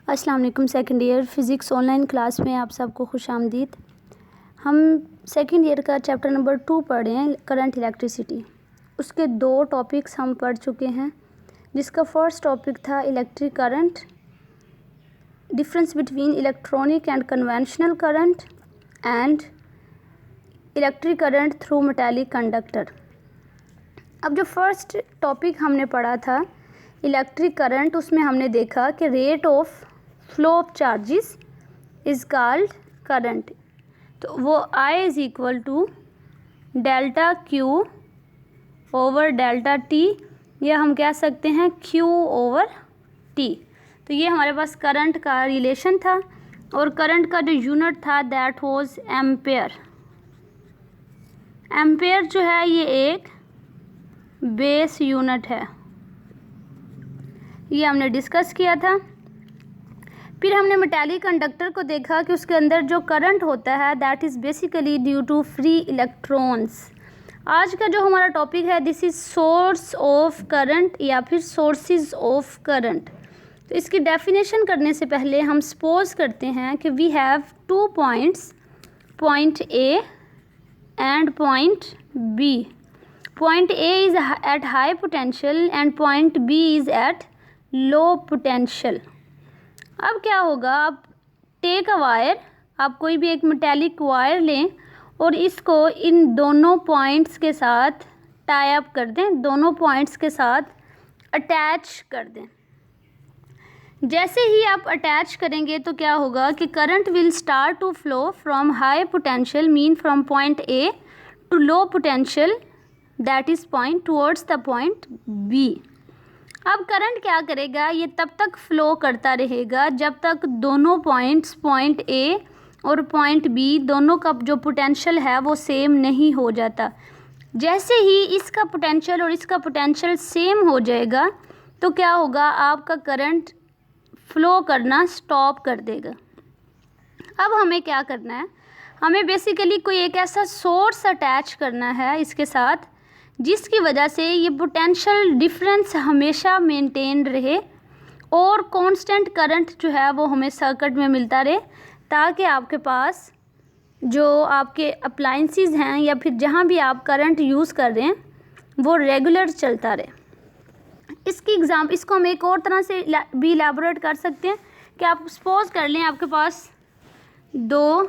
अस्सलाम वालेकुम। Second year physics online class में आप सबको खुशामदीद। हम सेकंड ईयर का चैप्टर नंबर 2 पढ़ रहे हैं, करंट इलेक्ट्रिसिटी। उसके 2 टॉपिक्स हम पढ़ चुके हैं, जिसका फर्स्ट टॉपिक था electric current, difference between electronic and conventional current and electric current through metallic conductor. अब जो फर्स्ट टॉपिक हमने पढ़ा था इलेक्ट्रिक करंट, उसमें हमने देखा कि rate of flow of charges is called current. तो वो I is equal to delta Q over delta T, या हम कह सकते हैं Q ओवर T। तो ये हमारे पास करंट का रिलेशन था, और करंट का जो यूनिट था दैट वाज एम्पेयर। एम्पेयर जो है ये एक बेस यूनिट है, ये हमने डिस्कस किया था। फिर हमने मेटालिक कंडक्टर को देखा कि उसके अंदर जो करंट होता है that is basically due to free electrons. आज का जो हमारा टॉपिक है this is source of current या फिर सोर्सेज ऑफ करंट। तो इसकी डेफिनेशन करने से पहले हम सपोज करते हैं कि we have 2 points, point A and point B। Point A is at high potential and point B is at low potential. अब क्या होगा, आप टेक अ वायर, आप कोई भी एक मेटालिक वायर लें और इसको इन दोनों पॉइंट्स के साथ टाई अप कर दें, दोनों पॉइंट्स के साथ अटैच कर दें। जैसे ही आप अटैच करेंगे तो क्या होगा कि current will start to flow from high potential mean from point A to low potential that is point towards the point B। अब करंट क्या करेगा, ये तब तक फ्लो करता रहेगा जब तक दोनों पॉइंट्स, पॉइंट A और पॉइंट B, दोनों का जो पोटेंशियल है वो सेम नहीं हो जाता। जैसे ही इसका पोटेंशियल और इसका पोटेंशियल सेम हो जाएगा तो क्या होगा, आपका करंट फ्लो करना स्टॉप कर देगा। अब हमें क्या करना है, हमें बेसिकली कोई एक ऐसा सोर्स अटैच करना है इसके साथ जिसकी वजह से ये पोटेंशियल डिफरेंस हमेशा मेंटेन रहे और कांस्टेंट करंट जो है वो हमें सर्किट में मिलता रहे, ताकि आपके पास जो आपके अप्लायंसेस हैं या फिर जहाँ भी आप करंट यूज़ कर रहे हैं वो रेगुलर चलता रहे। इसको हम एक और तरह से भी इलैबोरेट कर सकते हैं कि आप सपोज कर लें आपके पास 2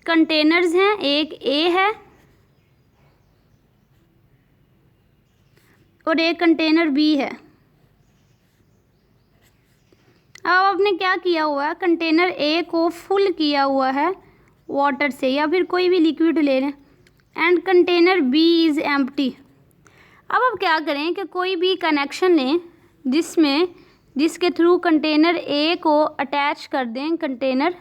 कंटेनर्स हैं, एक A है और एक कंटेनर B है। अब आपने क्या किया हुआ है, कंटेनर A को फुल किया हुआ है वाटर से या फिर कोई भी लिक्विड ले लें, and container B is empty. अब आप क्या करें कि कोई भी कनेक्शन लें जिसके थ्रू कंटेनर A को अटैच कर दें कंटेनर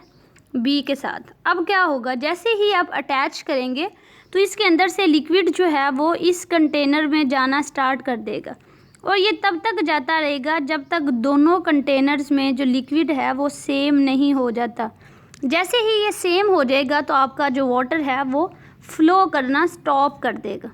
B के साथ। अब क्या होगा, जैसे ही आप अटैच करेंगे तो इसके अंदर से लिक्विड जो है वो इस कंटेनर में जाना स्टार्ट कर देगा, और ये तब तक जाता रहेगा जब तक दोनों कंटेनर्स में जो लिक्विड है वो सेम नहीं हो जाता। जैसे ही ये सेम हो जाएगा तो आपका जो वाटर है वो फ्लो करना स्टॉप कर देगा।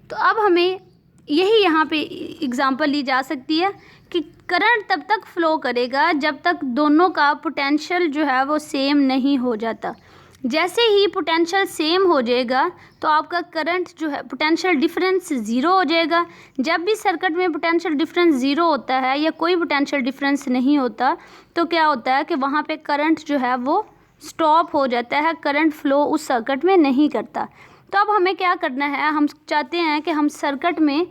तो अब हमें यही यहाँ पे एग्जांपल ली जा सकती है कि करंट तब तक फ्लो करेगा जब तक दोनों का पोटेंशियल जो है वो सेम नहीं हो जाता। जैसे ही पोटेंशियल सेम हो जाएगा तो आपका करंट जो है पोटेंशियल डिफरेंस ज़ीरो हो जाएगा। जब भी सर्किट में पोटेंशियल डिफरेंस ज़ीरो होता है या कोई पोटेंशियल डिफरेंस नहीं होता तो क्या होता है कि वहाँ पे करंट जो है वो स्टॉप हो जाता है, करंट फ्लो उस सर्किट में नहीं करता। तो अब हमें क्या करना है, हम चाहते हैं कि हम सर्किट में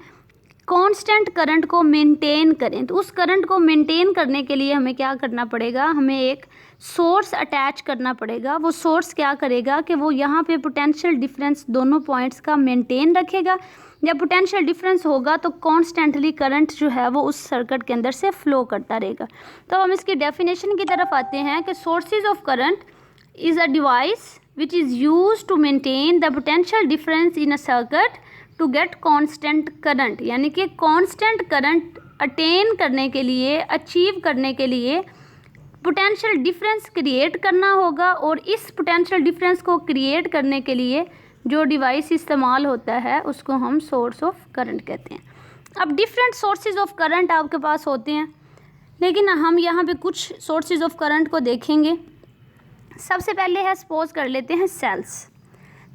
कांस्टेंट करंट को मेंटेन करें। तो उस करंट को मेंटेन करने के लिए हमें क्या करना पड़ेगा, हमें एक सोर्स अटैच करना पड़ेगा। वो सोर्स क्या करेगा कि वो यहाँ पे पोटेंशियल डिफरेंस दोनों पॉइंट्स का मेंटेन रखेगा। जब पोटेंशियल डिफरेंस होगा तो कॉन्स्टेंटली करंट जो है वो उस सर्किट के अंदर से फ्लो करता रहेगा। तो हम इसकी डेफिनेशन की तरफ आते हैं कि sources of current is a device which is use to maintain the potential difference in a circuit to get constant current. यानी कि कांस्टेंट करंट अटेन करने के लिए, अचीव करने के लिए पोटेंशियल डिफरेंस क्रिएट करना होगा, और इस पोटेंशियल डिफरेंस को क्रिएट करने के लिए जो डिवाइस इस्तेमाल होता है उसको हम सोर्स ऑफ करंट कहते हैं। अब डिफरेंट सोर्सेज ऑफ करंट आपके पास होते हैं। लेकिन हम यहाँ पे कुछ सोर्सेज ऑफ करंट को देखेंगे। सबसे पहले है, सपोज कर लेते हैं सेल्स।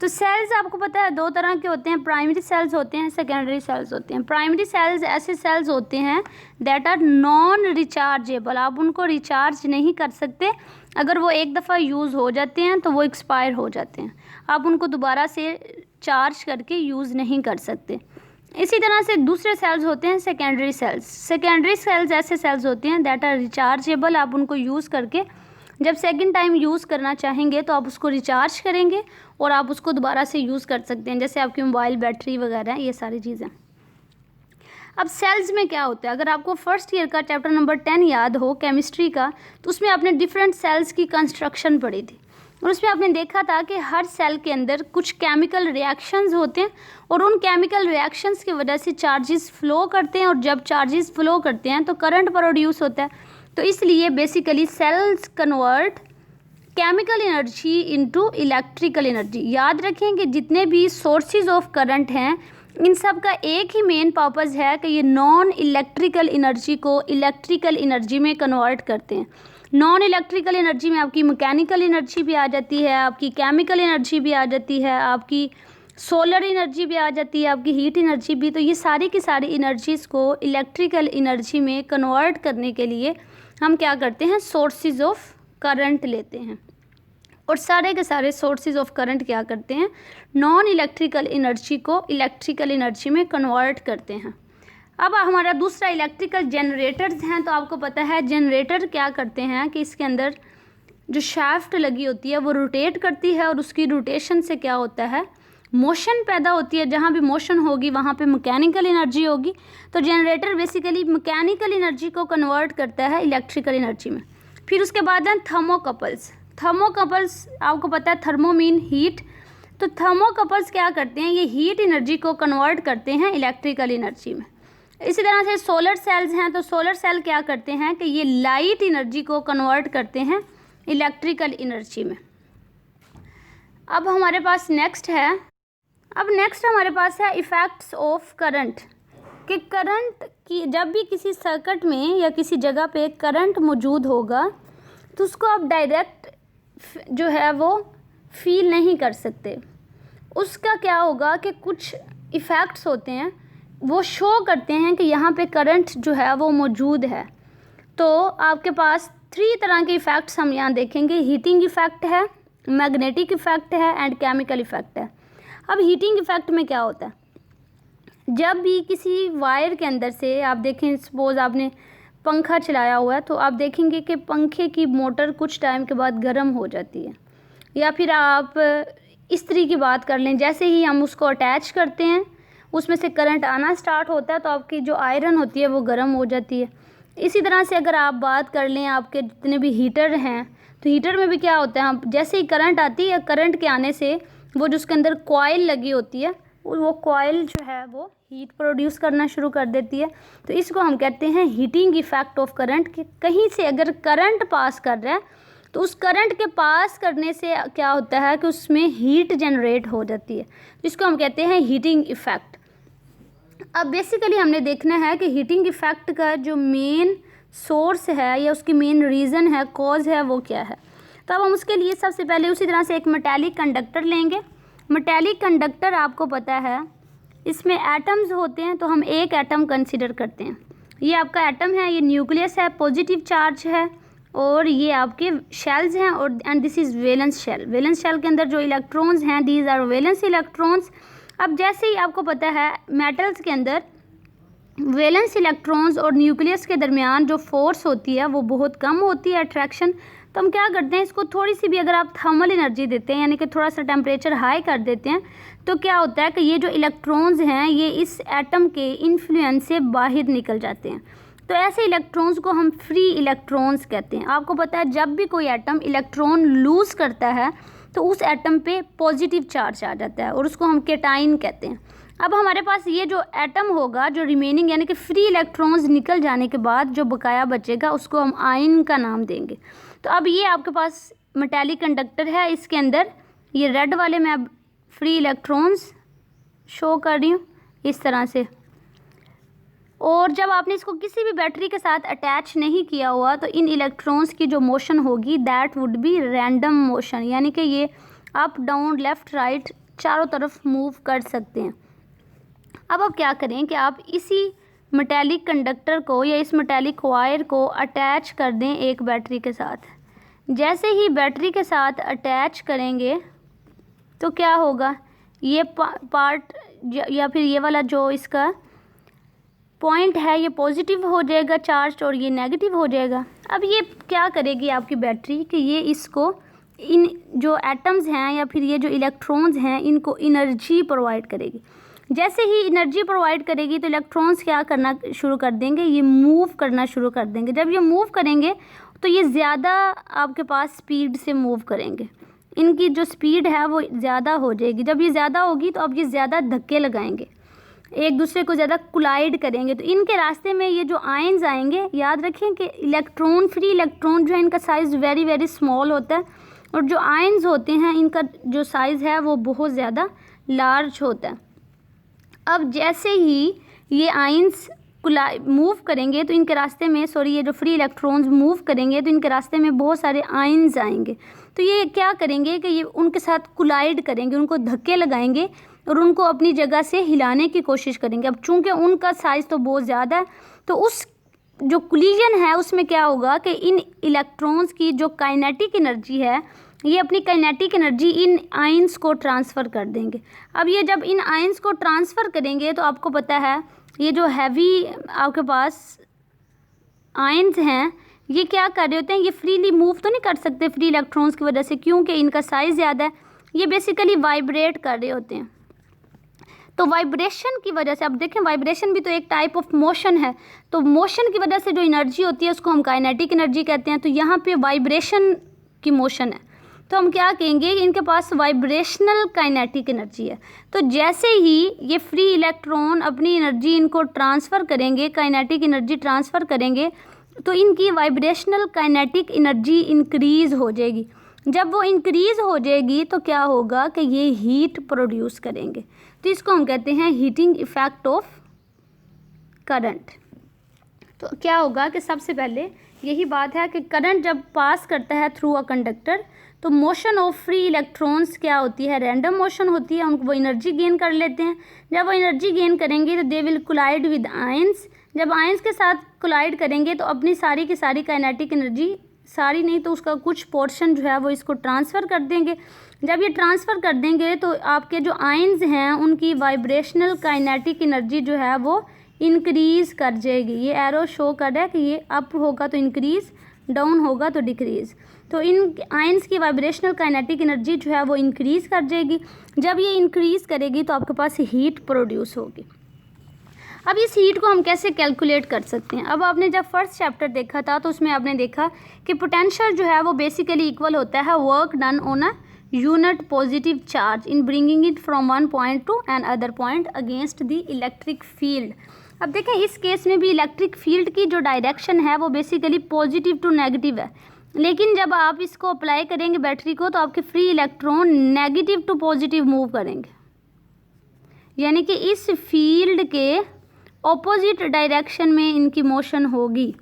तो सेल्स आपको पता है दो तरह के होते हैं, प्राइमरी सेल्स होते हैं, सेकेंडरी सेल्स होते हैं। प्राइमरी सेल्स ऐसे सेल्स होते हैं दैट आर नॉन रिचार्जेबल, आप उनको रिचार्ज नहीं कर सकते। अगर वो एक दफ़ा यूज़ हो जाते हैं तो वो एक्सपायर हो जाते हैं, आप उनको दोबारा से चार्ज करके यूज़ नहीं कर सकते। इसी तरह से दूसरे सेल्स होते हैं सेकेंडरी सेल्स। सेकेंडरी सेल्स ऐसे सेल्स होते हैं दैट आर रिचार्जेबल, आप उनको यूज़ करके जब सेकंड टाइम यूज़ करना चाहेंगे तो आप उसको रिचार्ज करेंगे और आप उसको दोबारा से यूज़ कर सकते हैं, जैसे आपकी मोबाइल बैटरी वगैरह, ये सारी चीज़ें। अब सेल्स में क्या होता है, अगर आपको फर्स्ट ईयर का चैप्टर नंबर 10 याद हो केमिस्ट्री का, तो उसमें आपने डिफरेंट सेल्स की कंस्ट्रक्शन पढ़ी थी और उसमें आपने देखा था कि हर सेल के अंदर कुछ केमिकल रिएक्शंस होते हैं और उन केमिकल रिएक्शंस की वजह से चार्जेस फ्लो करते हैं और जब चार्जेस फ्लो करते हैं तो करंट प्रोड्यूस होता है। तो इसलिए basically cells convert chemical energy into electrical energy. याद रखें कि जितने भी सोर्सेज ऑफ करंट हैं इन सब का एक ही मेन पर्पज़ है कि ये नॉन इलेक्ट्रिकल एनर्जी को इलेक्ट्रिकल एनर्जी में कन्वर्ट करते हैं। नॉन इलेक्ट्रिकल एनर्जी में आपकी मैकेनिकल एनर्जी भी आ जाती है, आपकी केमिकल एनर्जी भी आ जाती है, आपकी सोलर एनर्जी भी आ जाती है, आपकी हीट एनर्जी भी। तो ये सारी की सारी एनर्जीज़ को इलेक्ट्रिकल एनर्जी में कन्वर्ट करने के लिए हम क्या करते हैं, सोर्सेज ऑफ करंट लेते हैं और सारे के सारे सोर्सेज ऑफ करंट क्या करते हैं, नॉन इलेक्ट्रिकल एनर्जी को इलेक्ट्रिकल एनर्जी में कन्वर्ट करते हैं। अब हमारा दूसरा इलेक्ट्रिकल जनरेटर्स हैं। तो आपको पता है जनरेटर क्या करते हैं कि इसके अंदर जो शाफ्ट लगी होती है वो रोटेट करती है और उसकी रोटेशन से क्या होता है, मोशन पैदा होती है। जहाँ भी मोशन होगी वहाँ पे मैकेनिकल एनर्जी होगी। तो जनरेटर बेसिकली मैकेनिकल एनर्जी को कन्वर्ट करता है इलेक्ट्रिकल एनर्जी में। फिर उसके बाद है थर्मोकपल्स। थर्मोकपल्स आपको पता है, थर्मो मीन हीट, तो थर्मोकपल्स क्या करते हैं, ये हीट एनर्जी को कन्वर्ट करते हैं इलेक्ट्रिकल एनर्जी में। इसी तरह से सोलर सेल्स हैं। तो सोलर सेल क्या करते हैं कि ये लाइट एनर्जी को कन्वर्ट करते हैं इलेक्ट्रिकल एनर्जी में। अब हमारे पास नेक्स्ट हमारे पास है इफ़ेक्ट्स ऑफ करंट, कि करंट की जब भी किसी सर्किट में या किसी जगह पे करंट मौजूद होगा तो उसको आप डायरेक्ट जो है वो फील नहीं कर सकते। उसका क्या होगा कि कुछ इफ़ेक्ट्स होते हैं वो शो करते हैं कि यहाँ पे करंट जो है वो मौजूद है। तो आपके पास 3 तरह के इफ़ेक्ट्स हम यहाँ देखेंगे, हीटिंग इफ़ेक्ट है, मैग्नेटिक इफ़ेक्ट है एंड केमिकल इफ़ेक्ट है। अब हीटिंग इफ़ेक्ट में क्या होता है, जब भी किसी वायर के अंदर से आप देखें, सपोज़ आपने पंखा चलाया हुआ है तो आप देखेंगे कि पंखे की मोटर कुछ टाइम के बाद गर्म हो जाती है। या फिर आप इस्त्री की बात कर लें, जैसे ही हम उसको अटैच करते हैं उसमें से करंट आना स्टार्ट होता है तो आपकी जो आयरन होती है वो गर्म हो जाती है। इसी तरह से अगर आप बात कर लें आपके जितने भी हीटर हैं तो हीटर में भी क्या होता है, हम जैसे ही करंट आती है, करंट के आने से वो जो उसके अंदर कॉइल लगी होती है वो कॉइल जो है वो हीट प्रोड्यूस करना शुरू कर देती है। तो इसको हम कहते हैं हीटिंग इफ़ेक्ट ऑफ करंट, कि कहीं से अगर करंट पास कर रहा है तो उस करंट के पास करने से क्या होता है कि उसमें हीट जनरेट हो जाती है, जिसको हम कहते हैं हीटिंग इफ़ेक्ट। अब बेसिकली हमने देखना है कि हीटिंग इफ़ेक्ट का जो मेन सोर्स है या उसकी मेन रीज़न है, कॉज है, वो क्या है। तो अब हम उसके लिए सबसे पहले उसी तरह से एक मेटालिक कंडक्टर लेंगे। मेटालिक कंडक्टर आपको पता है इसमें एटम्स होते हैं, तो हम एक एटम कंसीडर करते हैं। ये आपका एटम है, ये न्यूक्लियस है, पॉजिटिव चार्ज है और ये आपके शेल्स हैं और and this is valence shell. Valence shell के अंदर जो इलेक्ट्रॉन्स हैं दीज आर वैलेंस इलेक्ट्रॉन्स। अब जैसे ही आपको पता है मेटल्स के अंदर वैलेंस इलेक्ट्रॉन्स और न्यूक्लियस के दरमियान जो फोर्स होती है वो बहुत कम होती है, अट्रैक्शन। तो हम क्या करते हैं, इसको थोड़ी सी भी अगर आप थर्मल एनर्जी देते हैं यानी कि थोड़ा सा टेम्परेचर हाई कर देते हैं तो क्या होता है कि ये जो इलेक्ट्रॉन्स हैं ये इस एटम के इन्फ्लुएंस से बाहर निकल जाते हैं। तो ऐसे इलेक्ट्रॉन्स को हम फ्री इलेक्ट्रॉन्स कहते हैं। आपको पता है जब भी कोई एटम इलेक्ट्रॉन लूज़ करता है तो उस एटम पे पॉजिटिव चार्ज आ जाता है और उसको हम केटाइन कहते हैं। अब हमारे पास ये जो एटम होगा जो रिमेनिंग यानी कि फ्री इलेक्ट्रॉन्स निकल जाने के बाद जो बकाया बचेगा उसको हम आयन का नाम देंगे। तो अब ये आपके पास मेटालिक कंडक्टर है, इसके अंदर ये रेड वाले में अब फ्री इलेक्ट्रॉन्स शो कर रही हूँ इस तरह से। और जब आपने इसको किसी भी बैटरी के साथ अटैच नहीं किया हुआ तो इन इलेक्ट्रॉन्स की जो मोशन होगी that would be random motion, यानी कि ये अप डाउन लेफ़्ट राइट चारों तरफ मूव कर सकते हैं। अब आप क्या करें कि आप इसी मेटेलिक कंडक्टर को या इस मेटेलिक वायर को अटैच कर दें एक बैटरी के साथ। जैसे ही बैटरी के साथ अटैच करेंगे तो क्या होगा, ये पार्ट या फिर ये वाला जो इसका पॉइंट है ये पॉजिटिव हो जाएगा चार्ज और ये नेगेटिव हो जाएगा। अब ये क्या करेगी आपकी बैटरी कि ये इसको इन जो एटम्स हैं या फिर ये जो इलेक्ट्रॉन्स हैं इनको एनर्जी प्रोवाइड करेगी। जैसे ही एनर्जी प्रोवाइड करेगी तो इलेक्ट्रॉन्स क्या करना शुरू कर देंगे, ये मूव करना शुरू कर देंगे। जब ये मूव करेंगे तो ये ज़्यादा आपके पास स्पीड से मूव करेंगे, इनकी जो स्पीड है वो ज़्यादा हो जाएगी। जब ये ज़्यादा होगी तो अब ये ज़्यादा धक्के लगाएंगे, एक दूसरे को ज़्यादा कोलाइड करेंगे। तो इनके रास्ते में ये जो आयंस आएंगे, याद रखें कि इलेक्ट्रॉन फ्री इलेक्ट्रॉन जो है इनका साइज़ वेरी वेरी स्मॉल होता है और जो आयंस होते हैं इनका जो साइज़ है वो बहुत ज़्यादा लार्ज होता है। अब जैसे ही ये आयंस मूव करेंगे तो इनके रास्ते में ये जो फ्री इलेक्ट्रॉन्स मूव करेंगे तो इनके रास्ते में बहुत सारे आयंस आएंगे। तो ये क्या करेंगे कि ये उनके साथ कोलाइड करेंगे, उनको धक्के लगाएंगे और उनको अपनी जगह से हिलाने की कोशिश करेंगे। अब चूंकि उनका साइज़ तो बहुत ज़्यादा है तो उस जो कोलिजन है उसमें क्या होगा कि इन इलेक्ट्रॉन्स की जो काइनेटिक एनर्जी है ये अपनी काइनेटिक एनर्जी इन आयंस को ट्रांसफ़र कर देंगे। अब ये जब इन आयंस को ट्रांसफ़र करेंगे तो आपको पता है ये जो हैवी आपके पास आयंस हैं ये क्या कर रहे होते हैं, ये फ्रीली मूव तो नहीं कर सकते फ्री इलेक्ट्रॉन्स की वजह से, क्योंकि इनका साइज़ ज़्यादा है। ये बेसिकली वाइब्रेट कर रहे होते हैं। तो वाइब्रेशन की वजह से, अब देखें वाइब्रेशन भी तो एक टाइप ऑफ मोशन है, तो मोशन की वजह से जो एनर्जी होती है उसको हम काइनेटिक एनर्जी कहते हैं। तो यहाँ पे वाइब्रेशन की मोशन है तो हम क्या कहेंगे, इनके पास वाइब्रेशनल काइनेटिक एनर्जी है। तो जैसे ही ये फ्री इलेक्ट्रॉन अपनी एनर्जी इनको ट्रांसफ़र करेंगे, काइनेटिक एनर्जी ट्रांसफ़र करेंगे तो इनकी वाइब्रेशनल काइनेटिक एनर्जी इंक्रीज़ हो जाएगी। जब वो इंक्रीज़ हो जाएगी तो क्या होगा कि ये हीट प्रोड्यूस करेंगे। तो इसको हम कहते हैं हीटिंग इफ़ेक्ट ऑफ करंट। तो क्या होगा कि सबसे पहले यही बात है कि करंट जब पास करता है थ्रू अ कंडक्टर तो मोशन ऑफ फ्री इलेक्ट्रॉन्स क्या होती है, रैंडम मोशन होती है। उनको वो एनर्जी गेन कर लेते हैं। जब वो एनर्जी गेन करेंगे तो they will collide with ions. जब आयंस के साथ कोलाइड करेंगे तो अपनी सारी की सारी काइनेटिक एनर्जी, सारी नहीं तो उसका कुछ पोर्शन जो है वो इसको ट्रांसफ़र कर देंगे। जब ये ट्रांसफ़र कर देंगे तो आपके जो आयंस हैं उनकी वाइब्रेशनल काइनेटिक एनर्जी जो है वो इंक्रीज़ कर जाएगी। ये एरो शो कर रहा है कि ये अप होगा तो इंक्रीज़, डाउन होगा तो डिक्रीज़। तो इन आयंस की वाइब्रेशनल काइनेटिक एनर्जी जो है वो इंक्रीज़ कर जाएगी। जब ये इंक्रीज़ करेगी तो आपके पास हीट प्रोड्यूस होगी। अब इस हीट को हम कैसे कैलकुलेट कर सकते हैं। अब आपने जब फर्स्ट चैप्टर देखा था तो उसमें आपने देखा कि पोटेंशियल जो है वो बेसिकली इक्वल होता है work done on a unit positive charge in bringing it from one point to another point against the electric field. अब देखें इस केस में भी इलेक्ट्रिक फील्ड की जो डायरेक्शन है वो बेसिकली पॉजिटिव टू नेगेटिव है, लेकिन जब आप इसको अप्लाई करेंगे बैटरी को तो आपके free electron negative to positive move करेंगे, यानी कि इस फील्ड के ऑपोजिट डायरेक्शन में इनकी मोशन होगी।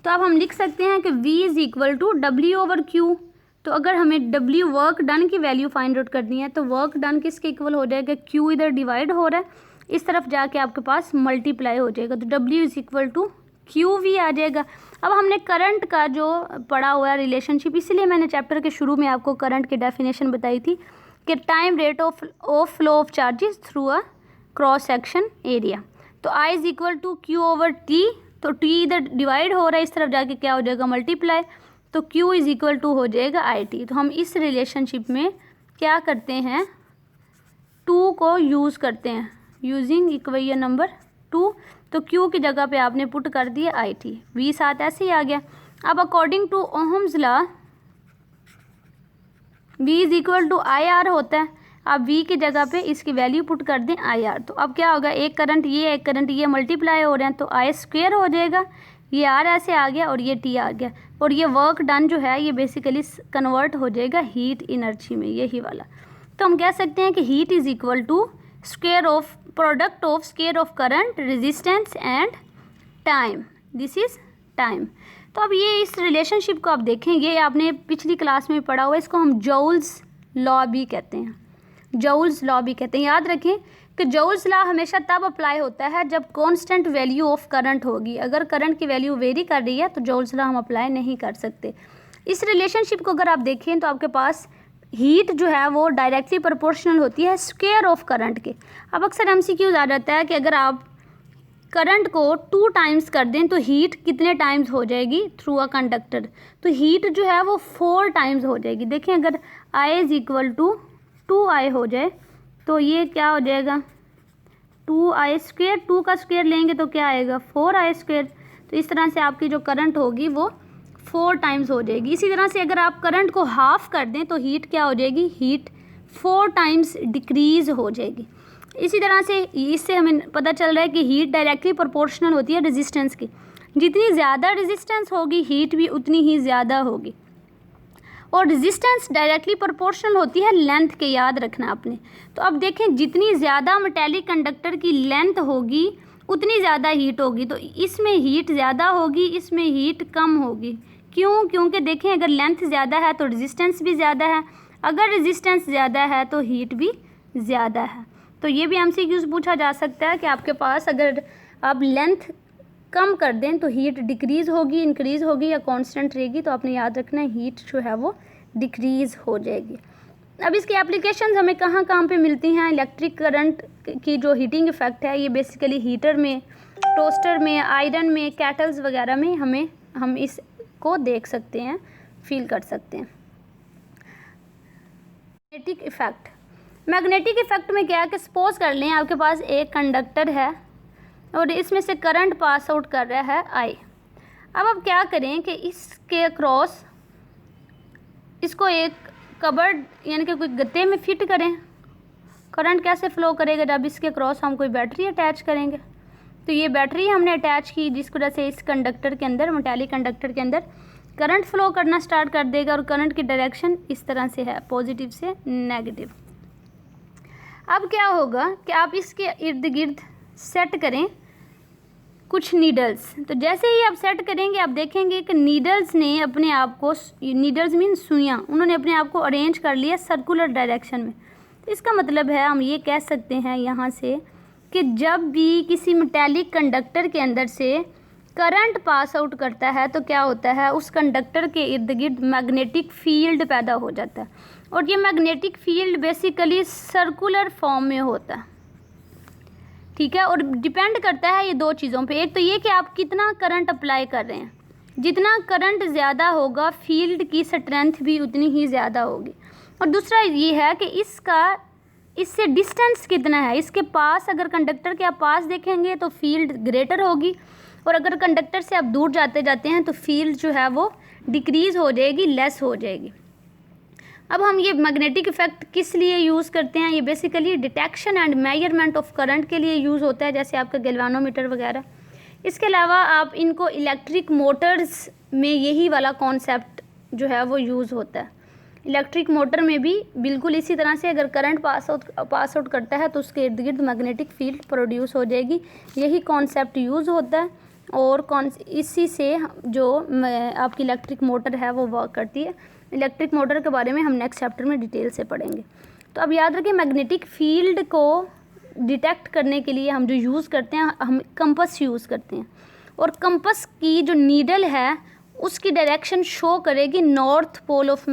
तो अब हम लिख सकते हैं कि V is equal to W/Q। तो अगर हमें W वर्क डन की वैल्यू फाइंड आउट करनी है तो वर्क डन किसके इक्वल हो जाएगा, Q इधर डिवाइड हो रहा है इस तरफ जाके आपके पास मल्टीप्लाई हो जाएगा तो W is equal to QV आ जाएगा। अब हमने करंट का जो पढ़ा हुआ है रिलेशनशिप, इसलिए मैंने चैप्टर के शुरू में आपको करंट की डेफिनेशन बताई थी कि time rate of flow of charges through a cross section area. तो I is equal to Q/T। तो T इधर डिवाइड हो रहा है इस तरफ जाके क्या हो जाएगा मल्टीप्लाई, तो Q इज़ इक्वल टू हो जाएगा IT। तो हम इस रिलेशनशिप में क्या करते हैं, 2 को यूज़ करते हैं यूजिंग इक्वेशन नंबर 2। तो Q की जगह पे आपने पुट कर दिया IT, V साथ ऐसे ही आ गया। अब according to ohm's law V is equal to IR होता है। आप V की जगह पे इसकी वैल्यू पुट कर दें IR। तो अब क्या होगा, एक करंट ये मल्टीप्लाई हो रहे हैं तो I² हो जाएगा, ये R ऐसे आ गया और ये T आ गया और ये वर्क डन जो है ये बेसिकली कन्वर्ट हो जाएगा हीट एनर्जी में, यही वाला। तो हम कह सकते हैं कि heat is equal to square of product of square of current, resistance and time, this is time. तो अब ये इस रिलेशनशिप को आप देखेंगे, आपने पिछली क्लास में पढ़ा हुआ, इसको हम जूल्स लॉ भी कहते हैं, जूल्स लॉ भी कहते हैं। याद रखें कि जूल्स लॉ हमेशा तब अप्लाई होता है जब कांस्टेंट वैल्यू ऑफ करंट होगी। अगर करंट की वैल्यू वेरी कर रही है तो जूल्स लॉ हम अप्लाई नहीं कर सकते। इस रिलेशनशिप को अगर आप देखें तो आपके पास हीट जो है वो डायरेक्टली प्रोपोर्शनल होती है स्क्वायर ऑफ करंट के। अब अक्सर एमसीक्यूज आ जाता है कि अगर आप करंट को 2 टाइम्स कर दें तो हीट कितने टाइम्स हो जाएगी थ्रू अ कंडक्टर, तो हीट जो है वो 4 टाइम्स हो जाएगी। देखें अगर I is equal to 2I हो जाए तो ये क्या हो जाएगा 2I स्क्वेयर, 2 का स्क्वेयर लेंगे तो क्या आएगा 4I स्क्वेयर। तो इस तरह से आपकी जो करंट होगी वो 4 टाइम्स हो जाएगी। इसी तरह से अगर आप करंट को हाफ कर दें तो हीट क्या हो जाएगी, हीट 4 टाइम्स डिक्रीज़ हो जाएगी। इसी तरह से इससे हमें पता चल रहा है कि हीट डायरेक्टली प्रोपोर्शनल होती है रेजिस्टेंस की। जितनी ज़्यादा रेजिस्टेंस होगी हीट भी उतनी ही ज़्यादा होगी, और रेजिस्टेंस डायरेक्टली प्रोपोर्शनल होती है लेंथ के, याद रखना आपने। तो अब देखें जितनी ज़्यादा मेटेलिक कंडक्टर की लेंथ होगी उतनी ज़्यादा हीट होगी, तो इसमें हीट ज़्यादा होगी, इसमें हीट कम होगी। क्यों? क्योंकि देखें अगर लेंथ ज़्यादा है तो रेजिस्टेंस भी ज़्यादा है, अगर रेजिस्टेंस ज़्यादा है तो हीट भी ज़्यादा है। तो ये भी एमसीक्यूज़ पूछा जा सकता है कि आपके पास अगर आप लेंथ कम कर दें तो हीट डिक्रीज़ होगी, इंक्रीज़ होगी या कांस्टेंट रहेगी, तो आपने याद रखना है हीट जो है वो डिक्रीज़ हो जाएगी। अब इसकी एप्लीकेशंस हमें कहाँ कहाँ पे मिलती हैं। इलेक्ट्रिक करंट की जो हीटिंग इफ़ेक्ट है ये बेसिकली हीटर में, टोस्टर में, आयरन में, कैटल्स वगैरह में हम इसको देख सकते हैं, फील कर सकते हैं। मैग्नेटिक इफ़ेक्ट, मैग्नेटिक इफ़ेक्ट में क्या है कि सपोज कर लें आपके पास एक कंडक्टर है और इसमें से करंट पास आउट कर रहा है I। अब आप क्या करें कि इसके अक्रॉस इसको एक कबर्ड यानी कि कोई गत्ते में फिट करें। करंट कैसे फ़्लो करेगा, जब इसके क्रॉस हम कोई बैटरी अटैच करेंगे। तो ये बैटरी हमने अटैच की जिस वजह से इस कंडक्टर के अंदर, मेटालिक कंडक्टर के अंदर करंट फ़्लो करना स्टार्ट कर देगा, और करंट की डायरेक्शन इस तरह से है, पॉजिटिव से नेगेटिव। अब क्या होगा कि आप इसके इर्द गिर्द सेट करें कुछ नीडल्स। तो जैसे ही आप सेट करेंगे आप देखेंगे कि नीडल्स ने अपने आप को, नीडल्स मीन सुइयाँ, उन्होंने अपने आप को अरेंज कर लिया सर्कुलर डायरेक्शन में। तो इसका मतलब है हम ये कह सकते हैं यहाँ से कि जब भी किसी मेटालिक कंडक्टर के अंदर से करंट पास आउट करता है तो क्या होता है, उस कंडक्टर के इर्द गिर्द मैग्नेटिक फील्ड पैदा हो जाता है, और ये magnetic field basically circular form में होता है। ठीक है, और डिपेंड करता है ये 2 चीज़ों पे। एक तो ये कि आप कितना करंट अप्लाई कर रहे हैं, जितना करंट ज़्यादा होगा फील्ड की स्ट्रेंथ भी उतनी ही ज़्यादा होगी, और दूसरा ये है कि इससे डिस्टेंस कितना है। इसके पास अगर कंडक्टर के आप पास देखेंगे तो फील्ड ग्रेटर होगी, और अगर कंडक्टर से आप दूर जाते जाते हैं तो फील्ड जो है वो डिक्रीज़ हो जाएगी, लेस हो जाएगी। अब हम ये मैग्नेटिक इफ़ेक्ट किस लिए यूज़ करते हैं, ये basically detection and measurement of current के लिए यूज़ होता है, जैसे आपका गैल्वानोमीटर वगैरह। इसके अलावा आप इनको इलेक्ट्रिक मोटर्स में यही वाला कॉन्सेप्ट जो है वो यूज़ होता है। इलेक्ट्रिक मोटर में भी बिल्कुल इसी तरह से अगर करंट पास आउट करता है तो उसके इर्द गिर्द मैग्नेटिक फील्ड प्रोड्यूस हो जाएगी, यही कॉन्सेप्ट यूज़ होता है, और इसी से जो आपकी इलेक्ट्रिक मोटर है वो वर्क करती है। इलेक्ट्रिक मोटर के बारे में हम नेक्स्ट चैप्टर में डिटेल से पढ़ेंगे। तो अब याद रखें मैग्नेटिक फील्ड को डिटेक्ट करने के लिए हम जो यूज़ करते हैं, हम कंपस यूज़ करते हैं, और कंपस की जो नीडल है उसकी डायरेक्शन शो करेगी नॉर्थ पोल ऑफ